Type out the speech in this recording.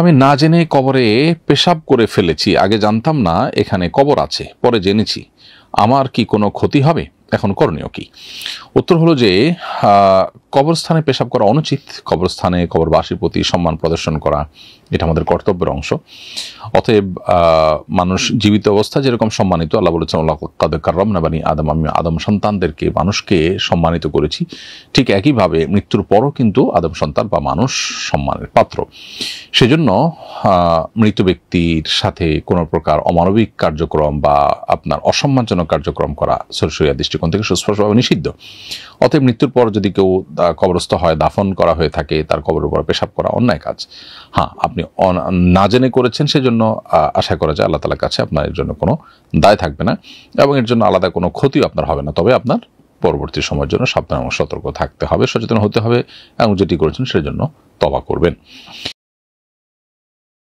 আমি না জেনে কবরে পেশাব করে ফেলেছি, আগে জানতাম না এখানে কবর আছে, পরে জেনেছি, আমার কি কোনো ক্ষতি হবে? এখন করণীয় কি? উত্তর হলো যে কবরস্থানে পেশাব করা অনুচিত। কবরস্থানে কবরবাসীর প্রতি সম্মান প্রদর্শন করা এটা আমাদের কর্তব্যের অংশ। অতএব মানুষ জীবিত অবস্থা যেরকম সম্মানিত, আল্লাহ বলেছেন আল্লাহ তাদের কাররামনা বানি আদম, আমি আদম সন্তানদেরকে মানুষকে সম্মানিত করেছি, ঠিক একইভাবে মৃত্যুর পরও কিন্তু আদম সন্তান বা মানুষ সম্মানের পাত্র। সেজন্য মৃত ব্যক্তির সাথে কোনো প্রকার অমানবিক কার্যক্রম বা আপনার অসম্মানজনক কার্যক্রম করা শরিয়া দৃষ্টিকোণ থেকে সুস্পষ্টভাবে নিষিদ্ধ। অতএব মৃত্যুর পর যদি কেউ কবরস্থ হয়, দাফন করা হয়ে থাকে, তার কবরের উপর পেশাব করা অন্যায় কাজ। হ্যাঁ, আপনি না জেনে করেছেন, সেজন্য আশা করা যায় আল্লাহ তাআলার কাছে আপনার এর জন্য কোনো দায় থাকবে না এবং এর জন্য আলাদা কোনো ক্ষতিও আপনার হবে না। তবে আপনার পরবর্তী সময়ের জন্য সাবধান এবং সতর্ক থাকতে হবে, সচেতন হতে হবে এবং যেটি করেছেন সেজন্য তওবা করবেন।